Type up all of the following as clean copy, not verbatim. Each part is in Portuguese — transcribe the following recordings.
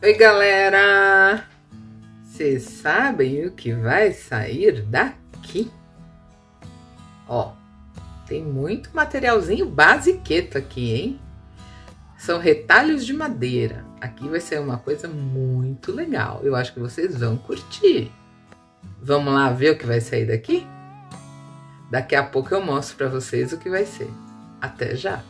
Oi, galera! Vocês sabem o que vai sair daqui? Ó, tem muito materialzinho basiqueto aqui, hein? São retalhos de madeira. Aqui vai ser uma coisa muito legal. Eu acho que vocês vão curtir. Vamos lá ver o que vai sair daqui? Daqui a pouco eu mostro para vocês o que vai ser. Até já!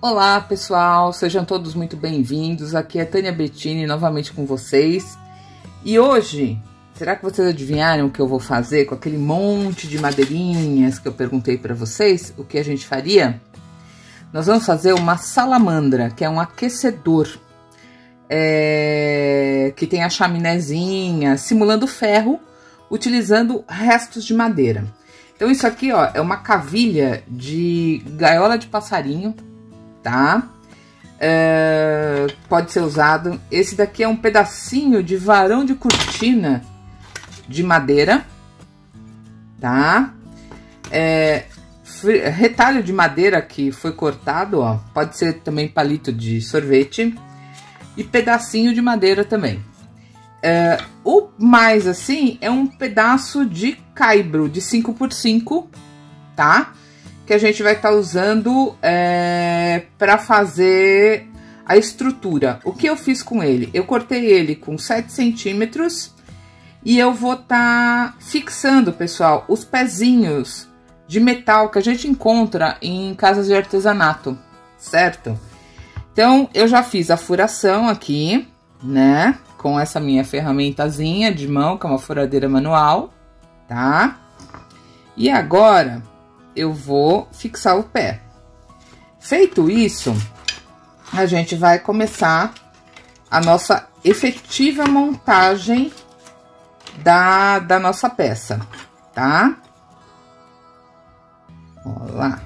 Olá, pessoal, sejam todos muito bem-vindos. Aqui é Tânia Bettini novamente com vocês. E hoje, será que vocês adivinharam o que eu vou fazer com aquele monte de madeirinhas que eu perguntei para vocês? O que a gente faria? Nós vamos fazer uma salamandra, que é um aquecedor que tem a chaminézinha simulando ferro, utilizando restos de madeira. Então isso aqui, ó, é uma cavilha de gaiola de passarinho, tá? Pode ser usado. Esse daqui é um pedacinho de varão de cortina de madeira, tá? Retalho de madeira que foi cortado, ó. Pode ser também palito de sorvete e pedacinho de madeira também. O mais assim é um pedaço de caibro de 5x5, tá? Que a gente vai estar usando para fazer a estrutura. O que eu fiz com ele? Eu cortei ele com 7 centímetros e eu vou estar fixando, pessoal, os pezinhos de metal que a gente encontra em casas de artesanato, certo? Então, eu já fiz a furação aqui, né? Com essa minha ferramentazinha de mão, que é uma furadeira manual, tá? E agora eu vou fixar o pé. Feito isso, a gente vai começar a nossa efetiva montagem da nossa peça, tá? Olha lá.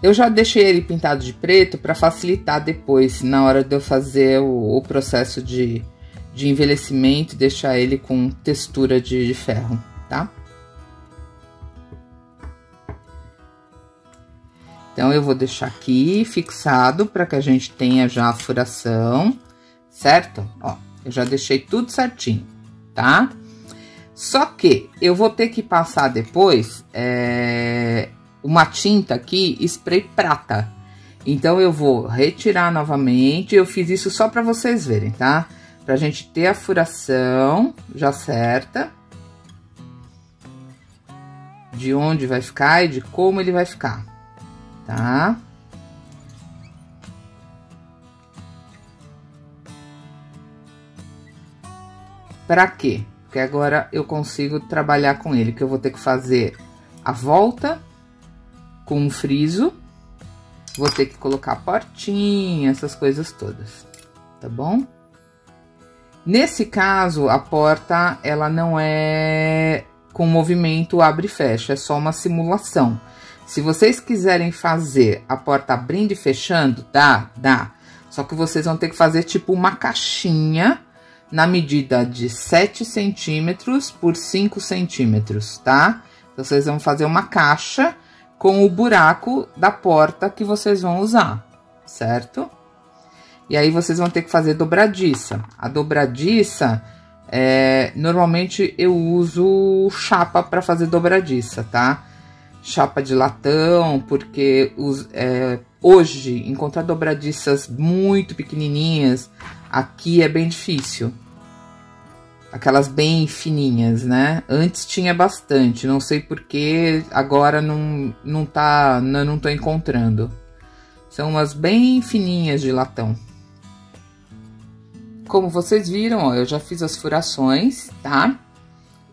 Eu já deixei ele pintado de preto para facilitar depois, na hora de eu fazer o processo de envelhecimento, deixar ele com textura de ferro, tá? Então, eu vou deixar aqui fixado para que a gente tenha já a furação, certo? Ó, eu já deixei tudo certinho, tá? Só que eu vou ter que passar depois uma tinta aqui, spray prata. Então, eu vou retirar novamente. Eu fiz isso só para vocês verem, tá? Pra gente ter a furação já certa. De onde vai ficar e de como ele vai ficar, tá? Pra quê? Porque agora eu consigo trabalhar com ele, que eu vou ter que fazer a volta com um friso. Vou ter que colocar portinha, essas coisas todas, tá bom? Nesse caso, a porta, ela não é com movimento abre e fecha, é só uma simulação. Se vocês quiserem fazer a porta abrindo e fechando, dá. Só que vocês vão ter que fazer tipo uma caixinha na medida de 7 centímetros por 5 centímetros, tá? Então, vocês vão fazer uma caixa com o buraco da porta que vocês vão usar, certo? E aí, vocês vão ter que fazer dobradiça. A dobradiça, normalmente eu uso chapa para fazer dobradiça, tá? Chapa de latão, porque hoje encontrar dobradiças muito pequenininhas aqui é bem difícil. Aquelas bem fininhas, né? Antes tinha bastante, não sei porquê, agora não tô encontrando. São umas bem fininhas de latão. Como vocês viram, ó, eu já fiz as furações, tá?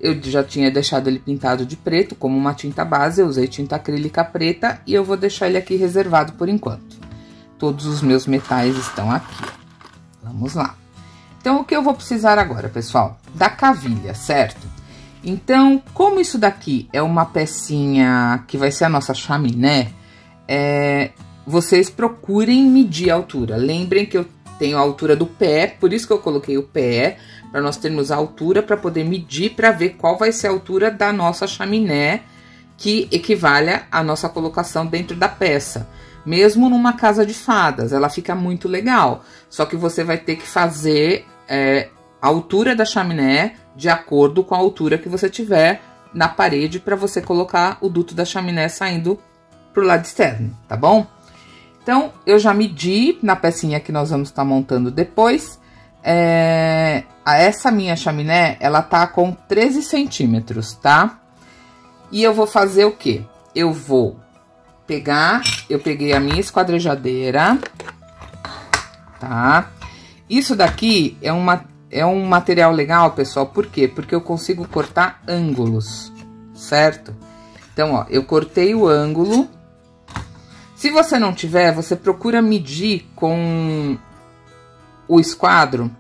Eu já tinha deixado ele pintado de preto, como uma tinta base, eu usei tinta acrílica preta e eu vou deixar ele aqui reservado por enquanto. Todos os meus metais estão aqui. Vamos lá. Então, o que eu vou precisar agora, pessoal? Da cavilha, certo? Então, como isso daqui é uma pecinha que vai ser a nossa chaminé, vocês procurem medir a altura. Lembrem que eu tenho a altura do pé, por isso que eu coloquei o pé, para nós termos a altura para poder medir, para ver qual vai ser a altura da nossa chaminé, que equivale à nossa colocação dentro da peça. Mesmo numa casa de fadas, ela fica muito legal, só que você vai ter que fazer a altura da chaminé de acordo com a altura que você tiver na parede, para você colocar o duto da chaminé saindo pro lado externo, tá bom? Então, eu já medi na pecinha que nós vamos estar montando depois. Essa minha chaminé, ela tá com 13 centímetros, tá? E eu vou fazer o quê? Eu peguei a minha esquadrejadeira, tá? Isso daqui é um material legal, pessoal, por quê? Porque eu consigo cortar ângulos, certo? Então, ó, eu cortei o ângulo. Se você não tiver, você procura medir com o esquadro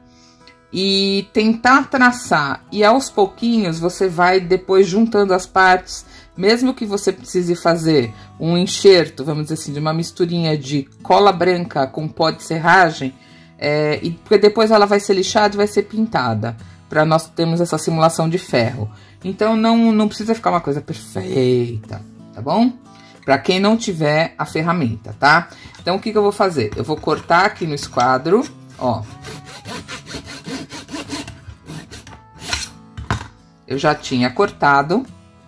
e tentar traçar. E aos pouquinhos você vai depois juntando as partes, mesmo que você precise fazer um enxerto, vamos dizer assim, de uma misturinha de cola branca com pó de serragem, porque depois ela vai ser lixada e vai ser pintada, para nós termos essa simulação de ferro. Então não precisa ficar uma coisa perfeita, tá bom? Para quem não tiver a ferramenta, tá? Então, o que eu vou fazer? Eu vou cortar aqui no esquadro, ó. Eu já tinha cortado,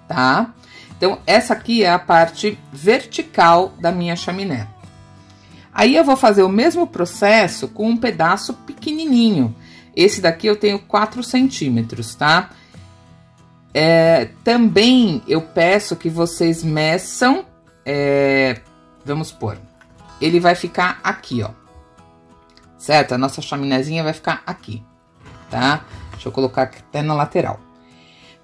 tá? Então, essa aqui é a parte vertical da minha chaminé. Aí, eu vou fazer o mesmo processo com um pedaço pequenininho. Esse daqui eu tenho 4 centímetros, tá? Também eu peço que vocês meçam. Vamos pôr, ele vai ficar aqui, ó, certo? A nossa chaminézinha vai ficar aqui, tá? Deixa eu colocar até na lateral,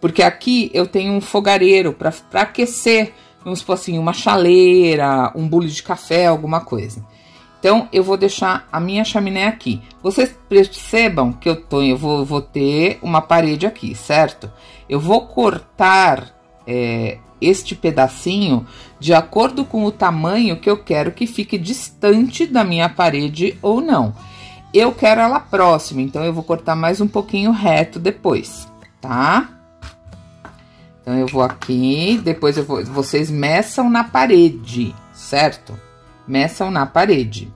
porque aqui eu tenho um fogareiro para aquecer, vamos supor assim, uma chaleira, um bule de café, alguma coisa. Então, eu vou deixar a minha chaminé aqui. Vocês percebam que eu vou ter uma parede aqui, certo? Eu vou cortar este pedacinho de acordo com o tamanho que eu quero que fique distante da minha parede ou não. Eu quero ela próxima, então eu vou cortar mais um pouquinho reto depois, tá? Então, eu vou aqui, depois vocês meçam na parede, certo? Meçam na parede.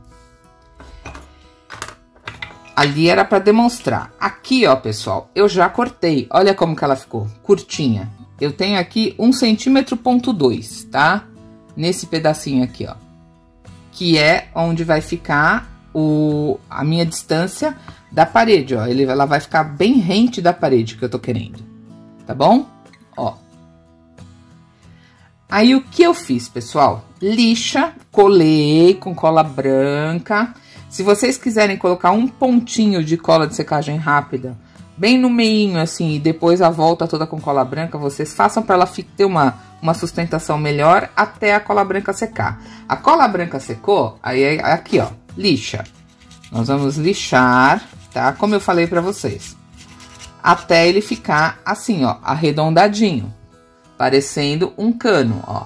Ali era para demonstrar. Aqui, ó, pessoal, eu já cortei. Olha como que ela ficou, curtinha. Eu tenho aqui 1,2 centímetro, tá? Nesse pedacinho aqui, ó. Que é onde vai ficar a minha distância da parede, ó. Ela vai ficar bem rente da parede que eu tô querendo. Tá bom? Ó. Aí, o que eu fiz, pessoal? Lixa, colei com cola branca. Se vocês quiserem colocar um pontinho de cola de secagem rápida, bem no meinho, assim, e depois a volta toda com cola branca, vocês façam para ela ter uma sustentação melhor até a cola branca secar. A cola branca secou, aí é aqui, ó, lixa. Nós vamos lixar, tá? Como eu falei para vocês. Até ele ficar assim, ó, arredondadinho. Parecendo um cano, ó.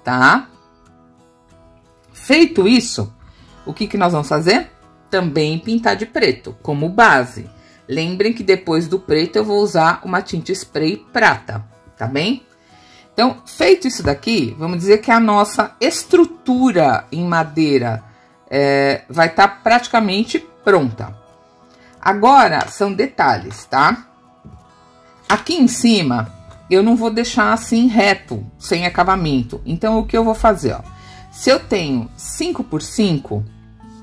Tá? Feito isso, o que nós vamos fazer? Também pintar de preto, como base. Lembrem que depois do preto eu vou usar uma tinta spray prata, tá bem? Então, feito isso daqui, vamos dizer que a nossa estrutura em madeira vai estar praticamente pronta. Agora, são detalhes, tá? Aqui em cima, eu não vou deixar assim reto, sem acabamento. Então, o que eu vou fazer, ó? Se eu tenho 5 por 5,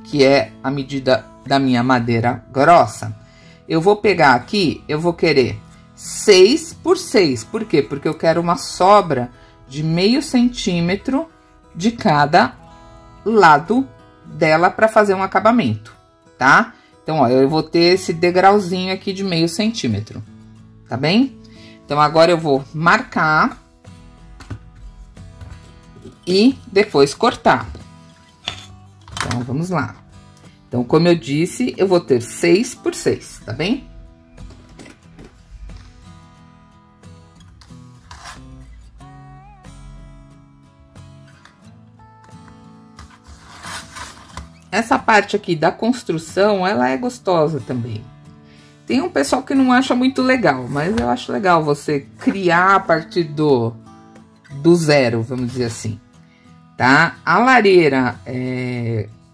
que é a medida da minha madeira grossa, eu vou pegar aqui, eu vou querer 6 por 6. Por quê? Porque eu quero uma sobra de meio centímetro de cada lado dela para fazer um acabamento, tá? Então, ó, eu vou ter esse degrauzinho aqui de meio centímetro, tá bem? Então, agora eu vou marcar e depois cortar. Então, vamos lá. Então, como eu disse, eu vou ter 6 por 6, tá bem? essa parte aqui da construção, ela é gostosa também. Tem um pessoal que não acha muito legal, mas eu acho legal você criar a partir do zero, vamos dizer assim, tá? A lareira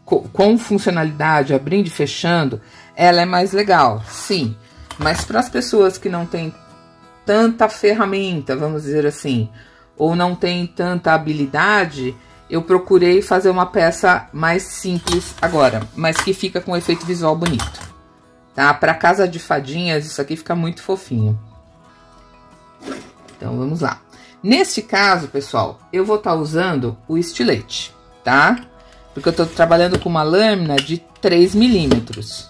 com funcionalidade, abrindo e fechando, ela é mais legal, sim. Mas para as pessoas que não têm tanta ferramenta, vamos dizer assim, ou não tem tanta habilidade, eu procurei fazer uma peça mais simples agora, mas que fica com um efeito visual bonito, tá? Para casa de fadinhas, isso aqui fica muito fofinho. Então, vamos lá. Neste caso, pessoal, eu vou estar usando o estilete, tá? Porque eu tô trabalhando com uma lâmina de 3 milímetros.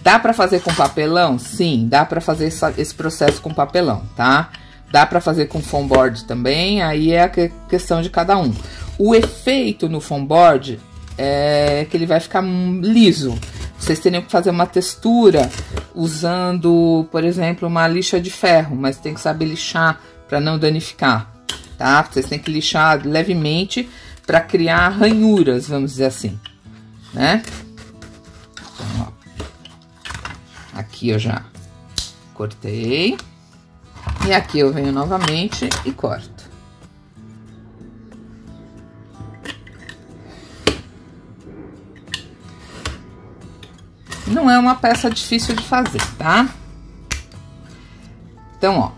Dá pra fazer com papelão? Sim, dá pra fazer esse processo com papelão, tá? Dá pra fazer com foam board também, aí é a questão de cada um. O efeito no foam board é que ele vai ficar liso. Vocês teriam que fazer uma textura usando, por exemplo, uma lixa de ferro, mas tem que saber lixar para não danificar, tá? Vocês têm que lixar levemente para criar ranhuras, vamos dizer assim, né? Então, ó. Aqui eu já cortei. E aqui eu venho novamente e corto. Não é uma peça difícil de fazer, tá? Então, ó.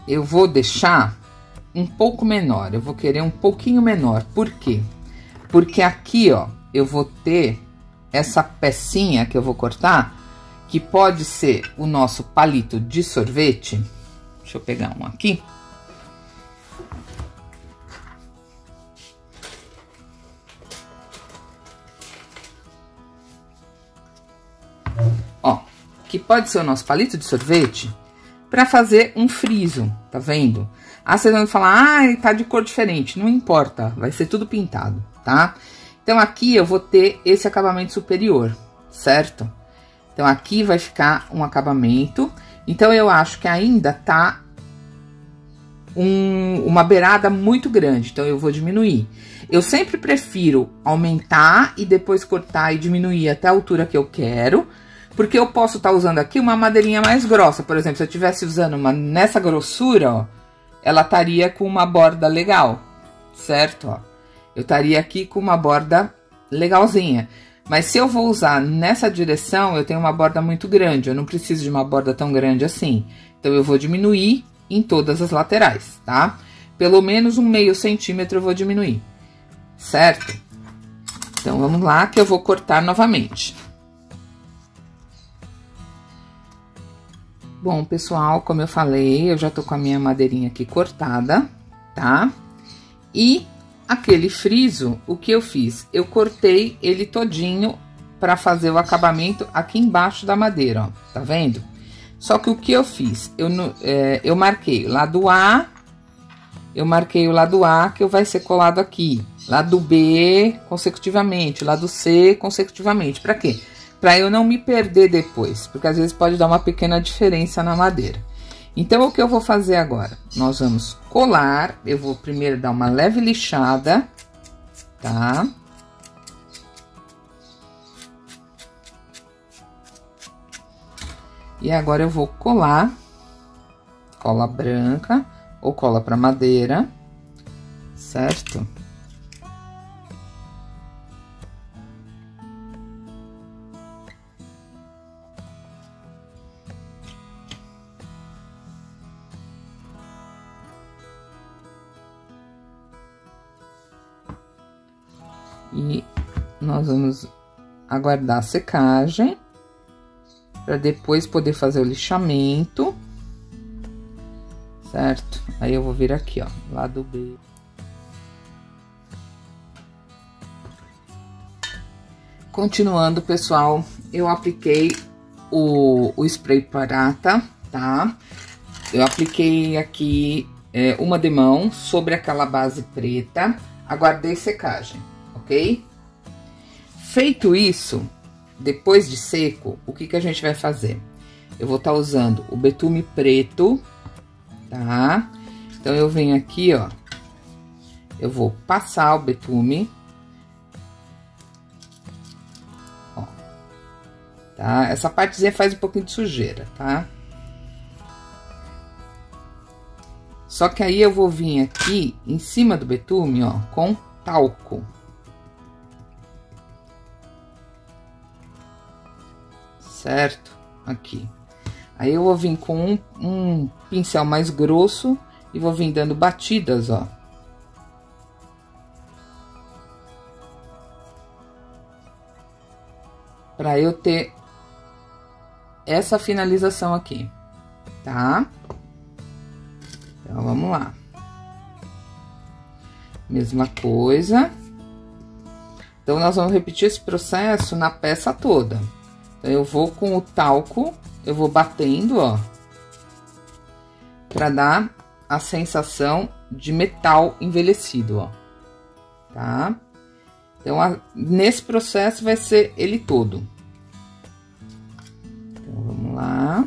Eu vou deixar um pouco menor, eu vou querer um pouquinho menor. Por quê? Porque aqui, ó, eu vou ter essa pecinha que eu vou cortar, que pode ser o nosso palito de sorvete. Deixa eu pegar um aqui. Ó, que pode ser o nosso palito de sorvete para fazer um friso, tá vendo? Ah, vocês vão falar, ah, tá de cor diferente. Não importa, vai ser tudo pintado, tá? Então, aqui eu vou ter esse acabamento superior, certo? Então, aqui vai ficar um acabamento. Então, eu acho que ainda tá uma beirada muito grande. Então, eu vou diminuir. Eu sempre prefiro aumentar e depois cortar e diminuir até a altura que eu quero. Porque eu posso estar usando aqui uma madeirinha mais grossa. Por exemplo, se eu estivesse usando uma nessa grossura, ó, ela estaria com uma borda legal, certo? Ó, eu estaria aqui com uma borda legalzinha. Mas se eu vou usar nessa direção, eu tenho uma borda muito grande. Eu não preciso de uma borda tão grande assim. Então, eu vou diminuir em todas as laterais, tá? Pelo menos um meio centímetro eu vou diminuir, certo? Então, vamos lá que eu vou cortar novamente. Bom, pessoal, como eu falei, eu já tô com a minha madeirinha aqui cortada, tá? E aquele friso, o que eu fiz? Eu cortei ele todinho pra fazer o acabamento aqui embaixo da madeira, ó, tá vendo? Só que o que eu fiz? Eu marquei lado A, eu marquei o lado A que vai ser colado aqui, lado B consecutivamente, lado C consecutivamente. Pra quê? Para eu não me perder depois, porque às vezes pode dar uma pequena diferença na madeira. Então, o que eu vou fazer agora? Nós vamos colar, eu vou primeiro dar uma leve lixada, tá? E agora eu vou colar, cola branca ou cola para madeira, certo? E nós vamos aguardar a secagem para depois poder fazer o lixamento, certo? Aí eu vou vir aqui, ó, lado B. Continuando, pessoal, eu apliquei o spray prata, tá? Eu apliquei aqui uma demão sobre aquela base preta, aguardei secagem. Ok? Feito isso, depois de seco, o que a gente vai fazer? Eu vou estar usando o betume preto tá? Então, eu venho aqui, ó, eu vou passar o betume, ó, tá? Essa partezinha faz um pouquinho de sujeira, tá? Só que aí eu vou vir aqui em cima do betume, ó, com talco. Certo? Aqui. Aí eu vou vir com um pincel mais grosso e vou vir dando batidas, ó. Pra eu ter essa finalização aqui, tá? Então, vamos lá. Mesma coisa. Então, nós vamos repetir esse processo na peça toda. Então, eu vou com o talco, eu vou batendo, ó, pra dar a sensação de metal envelhecido, ó, tá? Então, nesse processo vai ser ele todo. Então, vamos lá.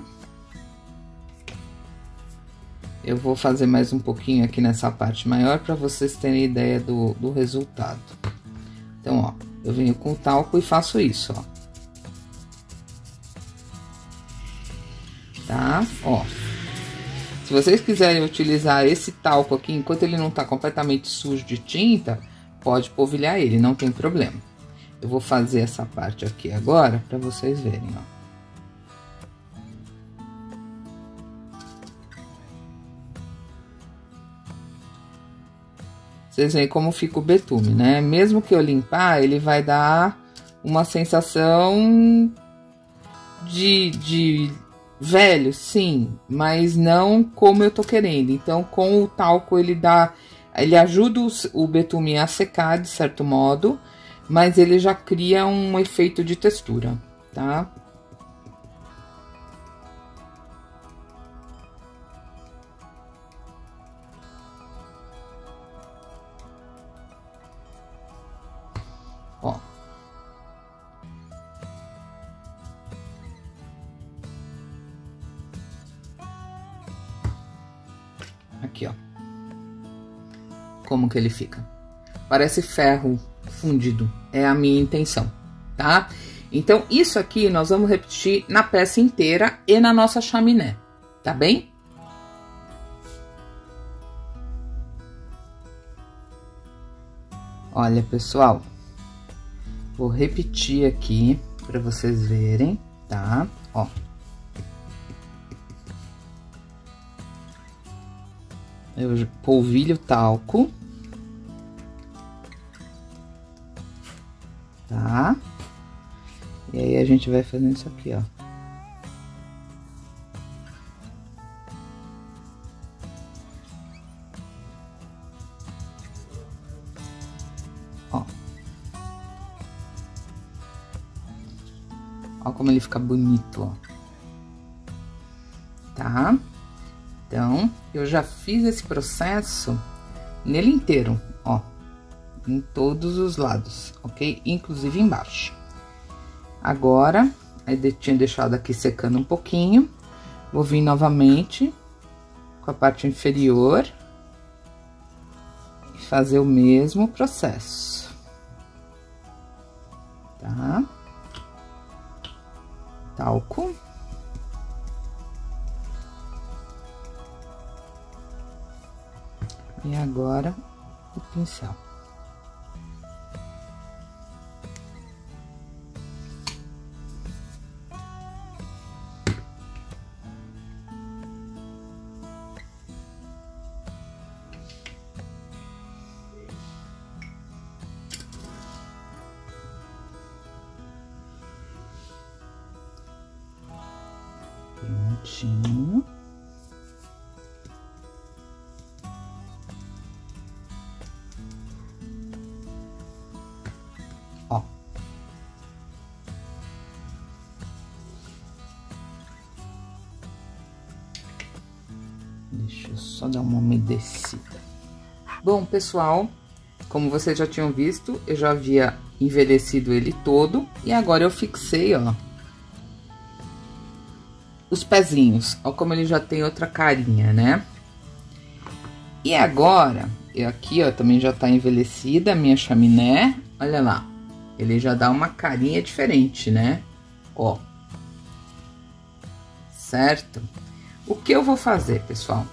Eu vou fazer mais um pouquinho aqui nessa parte maior para vocês terem ideia do resultado. Então, ó, eu venho com o talco e faço isso, ó. Tá? Ó. Se vocês quiserem utilizar esse talco aqui, enquanto ele não tá completamente sujo de tinta, pode polvilhar ele, não tem problema. Eu vou fazer essa parte aqui agora para vocês verem, ó. Vocês veem como fica o betume, né? Mesmo que eu limpar, ele vai dar uma sensação de velho, sim, mas não como eu tô querendo. Então, com o talco, ele ajuda o betume a secar, de certo modo, mas ele já cria um efeito de textura, tá? Ó. Aqui, ó. Como que ele fica? Parece ferro fundido. É a minha intenção, tá? Então, isso aqui nós vamos repetir na peça inteira e na nossa chaminé, tá bem? Olha, pessoal. Vou repetir aqui para vocês verem, tá? Ó. Eu polvilho o talco. Tá? E aí, a gente vai fazendo isso aqui, ó. Ó. Ó como ele fica bonito, ó. Tá? Então, eu já fiz esse processo nele inteiro, ó. Em todos os lados, ok? Inclusive embaixo. Agora, aí tinha deixado aqui secando um pouquinho. Vou vir novamente com a parte inferior e fazer o mesmo processo. Tá? Talco. E agora, o pincel. Prontinho. Ó. Deixa eu só dar uma umedecida. Bom, pessoal, como vocês já tinham visto, eu já havia envelhecido ele todo. E agora eu fixei, ó, os pezinhos. Ó como ele já tem outra carinha, né? E agora, aqui, ó, também já tá envelhecida a minha chaminé. Olha lá, ele já dá uma carinha diferente, né? Ó. Certo? O que eu vou fazer, pessoal?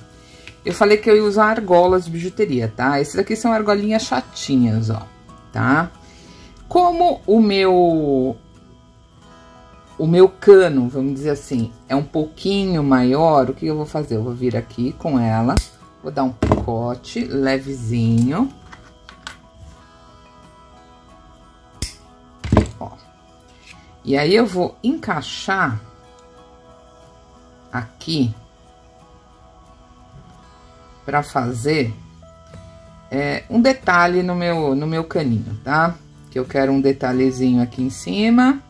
Eu falei que eu ia usar argolas de bijuteria, tá? Esses aqui são argolinhas chatinhas, ó, tá? Como o meu cano, vamos dizer assim, é um pouquinho maior, o que eu vou fazer? Eu vou vir aqui com ela, vou dar um picote levezinho. Ó. E aí eu vou encaixar aqui para fazer um detalhe no meu caninho, tá? Que eu quero um detalhezinho aqui em cima,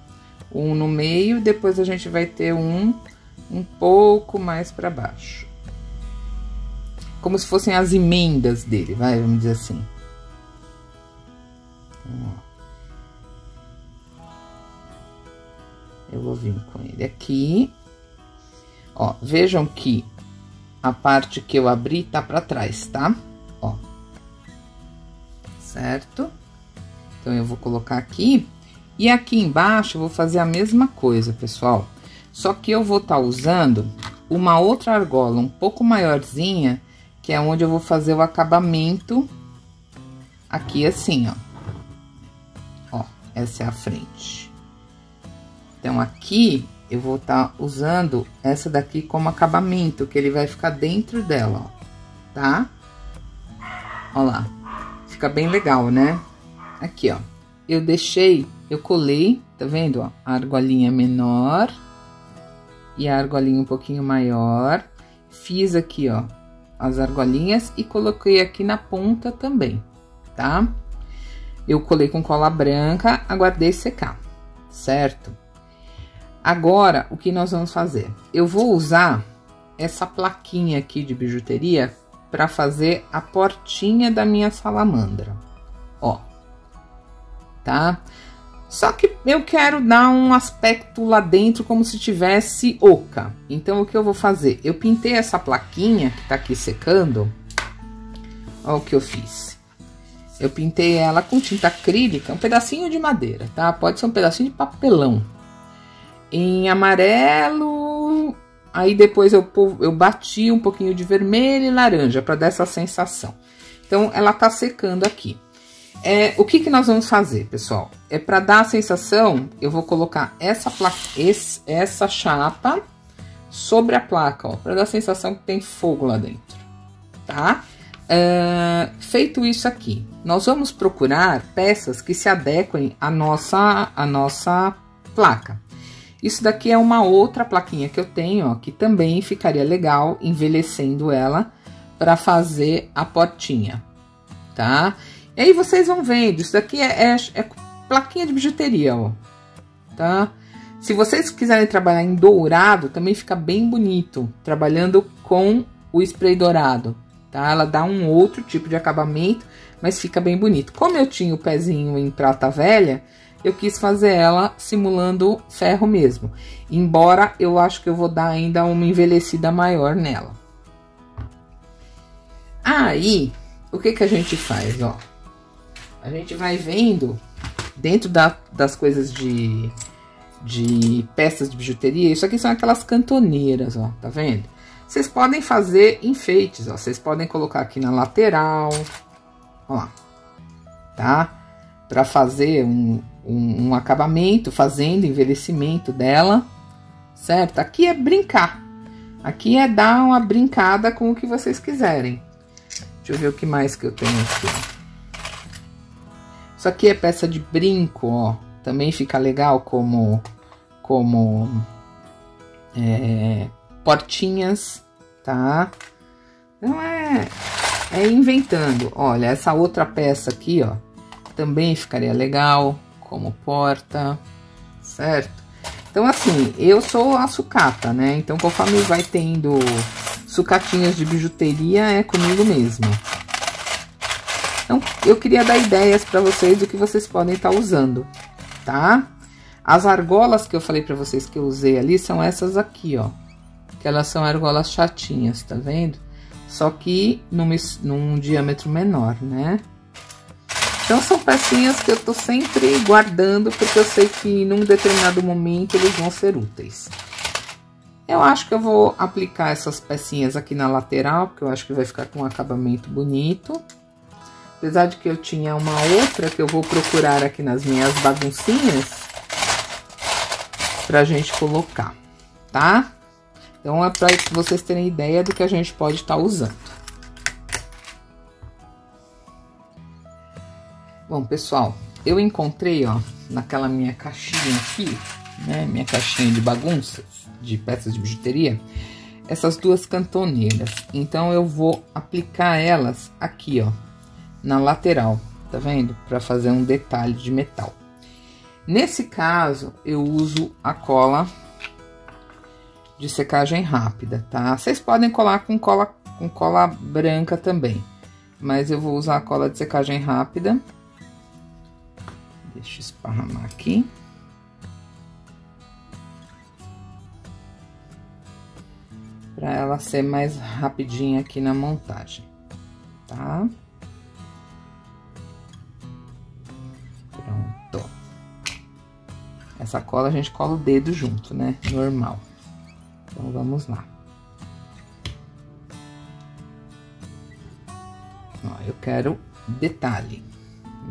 um no meio, depois a gente vai ter um pouco mais para baixo. Como se fossem as emendas dele, vamos dizer assim. Eu vou vir com ele aqui. Ó, vejam que a parte que eu abri tá pra trás, tá? Ó. Certo? Então, eu vou colocar aqui. E aqui embaixo, eu vou fazer a mesma coisa, pessoal. Só que eu vou estar usando uma outra argola um pouco maiorzinha, que é onde eu vou fazer o acabamento aqui assim, ó. Ó, essa é a frente. Então, aqui eu vou estar usando essa daqui como acabamento, que ele vai ficar dentro dela, ó, tá? Ó lá, fica bem legal, né? Aqui, ó, eu colei, tá vendo, ó, a argolinha menor e a argolinha um pouquinho maior. Fiz aqui, ó, as argolinhas e coloquei aqui na ponta também, tá? Eu colei com cola branca, aguardei secar, certo? Agora, o que nós vamos fazer? Eu vou usar essa plaquinha aqui de bijuteria para fazer a portinha da minha salamandra, ó, tá? Só que eu quero dar um aspecto lá dentro como se tivesse oca. Então, o que eu vou fazer? Eu pintei essa plaquinha que tá aqui secando, ó o que eu fiz. Eu pintei ela com tinta acrílica, um pedacinho de madeira, tá? Pode ser um pedacinho de papelão. Em amarelo, aí depois eu bati um pouquinho de vermelho e laranja para dar essa sensação. Então, ela tá secando aqui. O que nós vamos fazer, pessoal? Para dar a sensação, eu vou colocar essa chapa sobre a placa, ó, para dar a sensação que tem fogo lá dentro, tá? Feito isso aqui, nós vamos procurar peças que se adequem à nossa placa. Isso daqui é uma outra plaquinha que eu tenho, ó, que também ficaria legal envelhecendo ela para fazer a portinha, tá? E aí vocês vão vendo, isso daqui é plaquinha de bijuteria, ó, tá? Se vocês quiserem trabalhar em dourado, também fica bem bonito, trabalhando com o spray dourado, tá? Ela dá um outro tipo de acabamento, mas fica bem bonito. Como eu tinha o pezinho em prata velha, eu quis fazer ela simulando ferro mesmo. Embora eu acho que eu vou dar ainda uma envelhecida maior nela. Aí, o que a gente faz, ó? A gente vai vendo, dentro das coisas de peças de bijuteria, isso aqui são aquelas cantoneiras, ó, tá vendo? Vocês podem fazer enfeites, ó. Vocês podem colocar aqui na lateral, ó lá, tá? Pra fazer um acabamento, fazendo envelhecimento dela, certo? Aqui é brincar. Aqui é dar uma brincada com o que vocês quiserem. Deixa eu ver o que mais que eu tenho aqui. Isso aqui é peça de brinco, ó. Também fica legal como portinhas, tá? Então é inventando. Olha, essa outra peça aqui, ó, também ficaria legal como porta, certo? Então, assim, eu sou a sucata, né? Então, conforme vai tendo sucatinhas de bijuteria, é comigo mesmo. Então, eu queria dar ideias para vocês do que vocês podem estar usando, tá? As argolas que eu falei para vocês que eu usei ali são essas aqui, ó. Que elas são argolas chatinhas, tá vendo? só que num diâmetro menor, né? Então, são pecinhas que eu tô sempre guardando, porque eu sei que num determinado momento eles vão ser úteis. Eu acho que eu vou aplicar essas pecinhas aqui na lateral, porque eu acho que vai ficar com um acabamento bonito. Apesar de que eu tinha uma outra que eu vou procurar aqui nas minhas baguncinhas pra gente colocar, tá? Então, é pra vocês terem ideia do que a gente pode estar usando. Bom, pessoal, eu encontrei, ó, naquela minha caixinha aqui, né, minha caixinha de bagunças, de peças de bijuteria, essas duas cantoneiras. Então, eu vou aplicar elas aqui, ó, na lateral, tá vendo? Pra fazer um detalhe de metal. Nesse caso, eu uso a cola de secagem rápida, tá? Vocês podem colar com cola branca também, mas eu vou usar a cola de secagem rápida. Deixa eu esparramar aqui. Para ela ser mais rapidinha aqui na montagem, tá? Pronto. Essa cola a gente cola o dedo junto, né? Normal. Então, vamos lá. Ó, eu quero detalhe,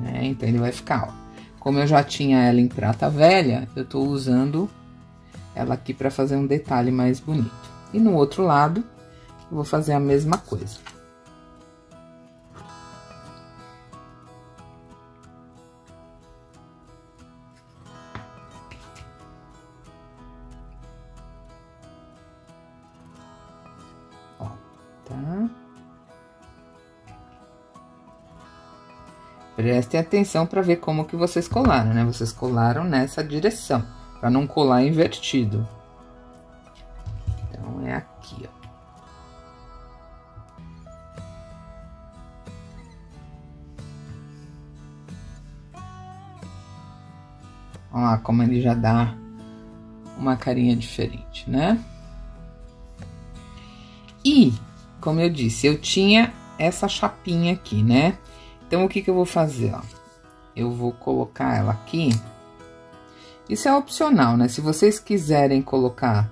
né? Então, ele vai ficar, ó. Como eu já tinha ela em prata velha, eu tô usando ela aqui pra fazer um detalhe mais bonito. E no outro lado, eu vou fazer a mesma coisa. Ó, tá? Prestem atenção para ver como que vocês colaram, né? Vocês colaram nessa direção, para não colar invertido. Então, é aqui, ó. Olha lá como ele já dá uma carinha diferente, né? E, como eu disse, eu tinha essa chapinha aqui, né? Então, o que que eu vou fazer, ó? Eu vou colocar ela aqui. Isso é opcional, né? Se vocês quiserem colocar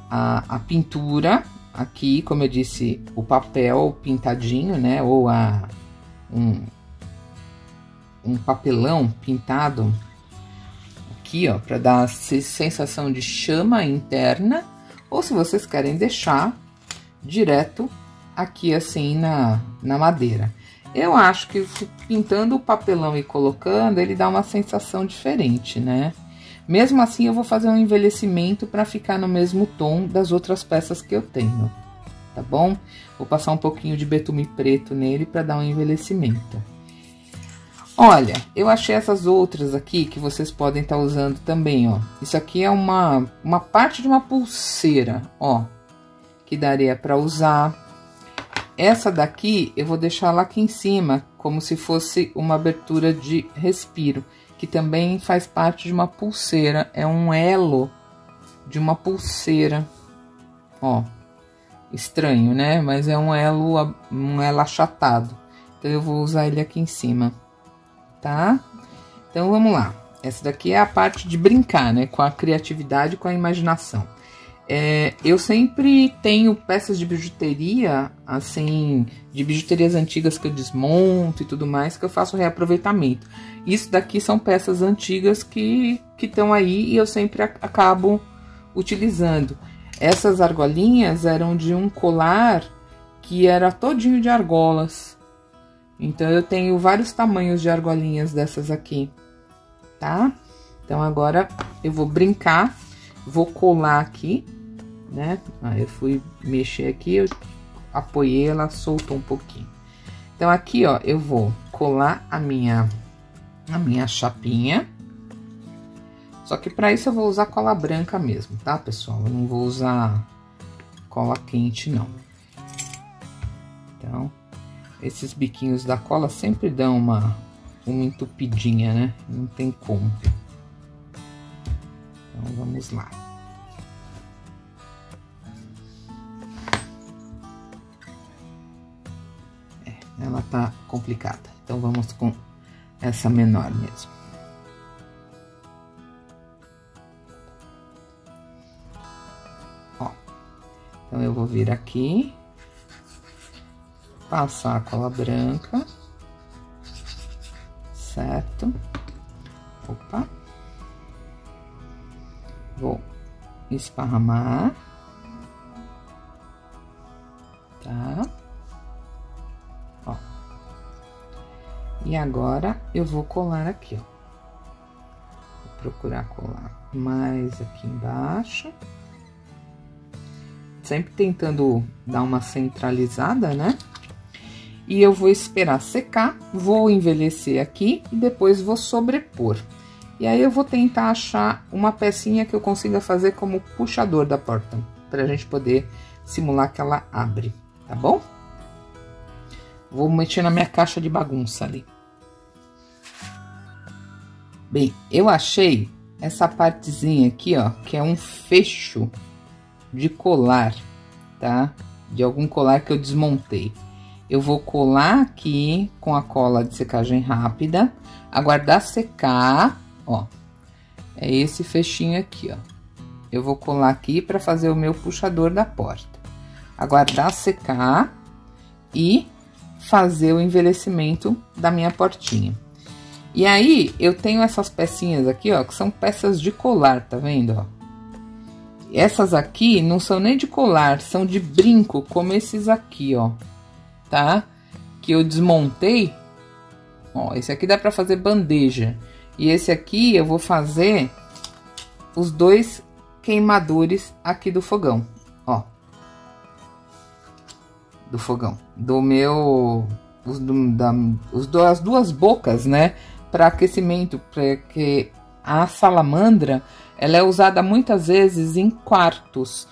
a pintura aqui, como eu disse, o papel pintadinho, né? Ou um papelão pintado aqui, ó, para dar sensação de chama interna. Ou se vocês querem deixar direto aqui, assim, na madeira. Eu acho que pintando o papelão e colocando, ele dá uma sensação diferente, né? Mesmo assim, eu vou fazer um envelhecimento para ficar no mesmo tom das outras peças que eu tenho, tá bom? Vou passar um pouquinho de betume preto nele para dar um envelhecimento. Olha, eu achei essas outras aqui que vocês podem estar usando também, ó. Isso aqui é uma parte de uma pulseira, ó, que daria para usar. Essa daqui, eu vou deixar ela aqui em cima, como se fosse uma abertura de respiro, que também faz parte de uma pulseira, é um elo de uma pulseira, ó, estranho, né? Mas é um elo achatado, então eu vou usar ele aqui em cima, tá? Então, vamos lá, essa daqui é a parte de brincar, né? Com a criatividade, com a imaginação. Eu sempre tenho peças de bijuteria, assim, de bijuterias antigas que eu desmonto e tudo mais, que eu faço reaproveitamento. Isso daqui são peças antigas que estão aí e eu sempre acabo utilizando. Essas argolinhas eram de um colar que era todinho de argolas. Então, eu tenho vários tamanhos de argolinhas dessas aqui, tá? Então, agora eu vou brincar, vou colar aqui, né? Aí eu fui mexer aqui, eu apoiei, ela soltou um pouquinho. Então, aqui, ó, eu vou colar a minha chapinha. Só que para isso eu vou usar cola branca mesmo, tá, pessoal? Eu não vou usar cola quente, não. Então, esses biquinhos da cola sempre dão uma entupidinha, né? Não tem como. Então, vamos lá. ela tá complicada. Então, vamos com essa menor mesmo. Ó, então, eu vou vir aqui, passar a cola branca, certo? Opa. Vou esparramar, tá? Ó. E agora, eu vou colar aqui, ó. Vou procurar colar mais aqui embaixo. Sempre tentando dar uma centralizada, né? E eu vou esperar secar, vou envelhecer aqui e depois vou sobrepor. E aí, eu vou tentar achar uma pecinha que eu consiga fazer como puxador da porta, pra gente poder simular que ela abre, tá bom? Vou mexer na minha caixa de bagunça ali. Bem, eu achei essa partezinha aqui, ó, que é um fecho de colar, tá? De algum colar que eu desmontei. Eu vou colar aqui com a cola de secagem rápida, aguardar secar, ó. É esse fechinho aqui, ó. Eu vou colar aqui para fazer o meu puxador da porta. Aguardar secar e fazer o envelhecimento da minha portinha. E aí, eu tenho essas pecinhas aqui, ó, que são peças de colar, tá vendo, ó? Essas aqui não são nem de colar, são de brinco, como esses aqui, ó, tá? Que eu desmontei. Ó, esse aqui dá pra fazer bandeja. E esse aqui eu vou fazer os dois queimadores aqui do fogão, ó. Do fogão. Do meu... as duas bocas, né? Para aquecimento, porque a salamandra, ela é usada muitas vezes em quartos,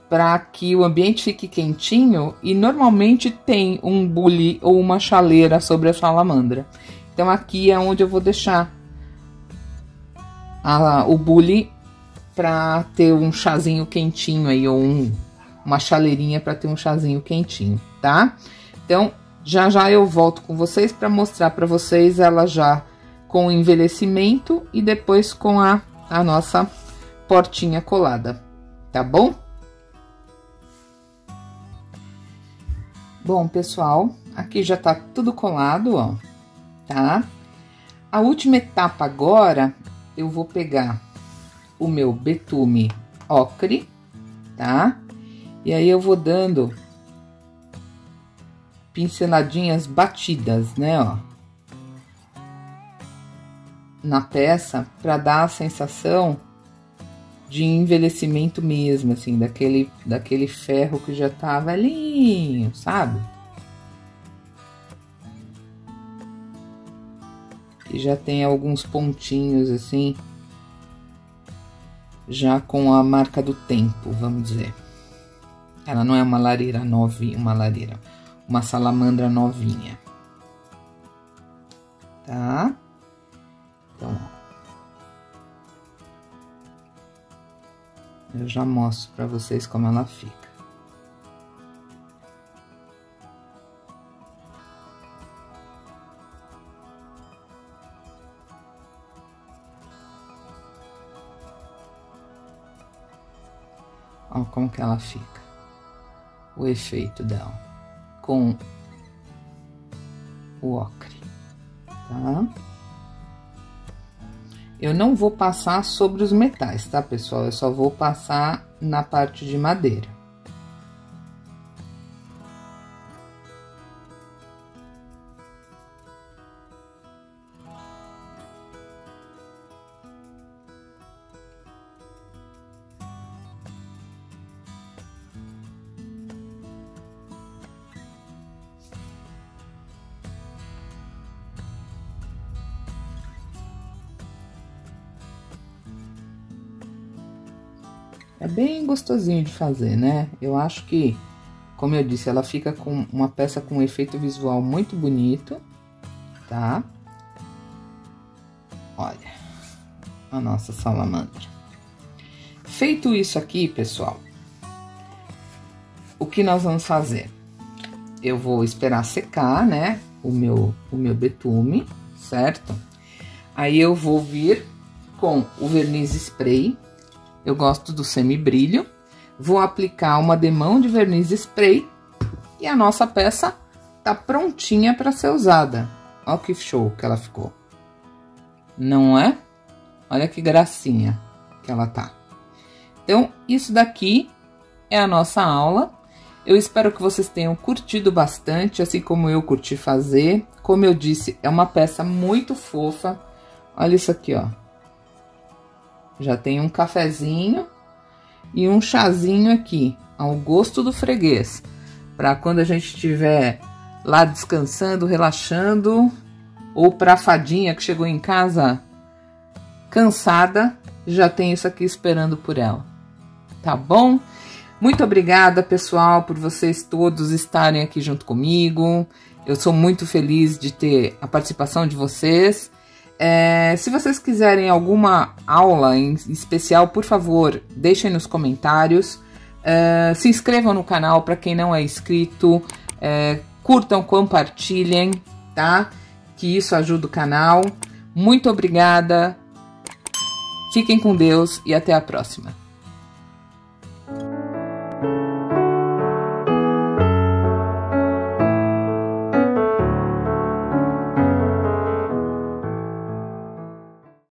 para que o ambiente fique quentinho, e normalmente tem um bule ou uma chaleira sobre a salamandra. Então, aqui é onde eu vou deixar o bule para ter um chazinho quentinho aí, ou uma chaleirinha para ter um chazinho quentinho, tá? Então, já já eu volto com vocês para mostrar para vocês ela já com o envelhecimento e depois com a nossa portinha colada, tá bom? Bom, pessoal, aqui já tá tudo colado, ó, tá? A última etapa agora, eu vou pegar o meu betume ocre, tá? E aí, eu vou dando pinceladinhas batidas, né, ó, na peça, para dar a sensação de envelhecimento mesmo, assim, daquele ferro que já tá velhinho, sabe? E já tem alguns pontinhos, assim, já com a marca do tempo, vamos dizer. Ela não é uma lareira novinha, uma salamandra novinha. Tá? Então, ó. Eu já mostro pra vocês como ela fica. Ó, como que ela fica. O efeito dela. Com o ocre, tá? Eu não vou passar sobre os metais, tá, pessoal? Eu só vou passar na parte de madeira. É bem gostosinho de fazer, né? Eu acho que, como eu disse, ela fica com uma peça com um efeito visual muito bonito, tá? Olha, a nossa salamandra. Feito isso aqui, pessoal, o que nós vamos fazer? Eu vou esperar secar, né? o meu betume, certo? Aí eu vou vir com o verniz spray, eu gosto do semibrilho, vou aplicar uma demão de verniz spray e a nossa peça tá prontinha para ser usada. Olha que show que ela ficou. Não é? Olha que gracinha que ela tá. Então, isso daqui é a nossa aula. Eu espero que vocês tenham curtido bastante, assim como eu curti fazer. Como eu disse, é uma peça muito fofa. Olha isso aqui, ó. Já tem um cafezinho e um chazinho aqui, ao gosto do freguês. Para quando a gente estiver lá descansando, relaxando, ou para a fadinha que chegou em casa cansada, já tem isso aqui esperando por ela. Tá bom? Muito obrigada, pessoal, por vocês todos estarem aqui junto comigo. Eu sou muito feliz de ter a participação de vocês. Se vocês quiserem alguma aula em especial, por favor, deixem nos comentários. Se inscrevam no canal para quem não é inscrito. Curtam, compartilhem, tá? Que isso ajuda o canal. Muito obrigada. Fiquem com Deus e até a próxima.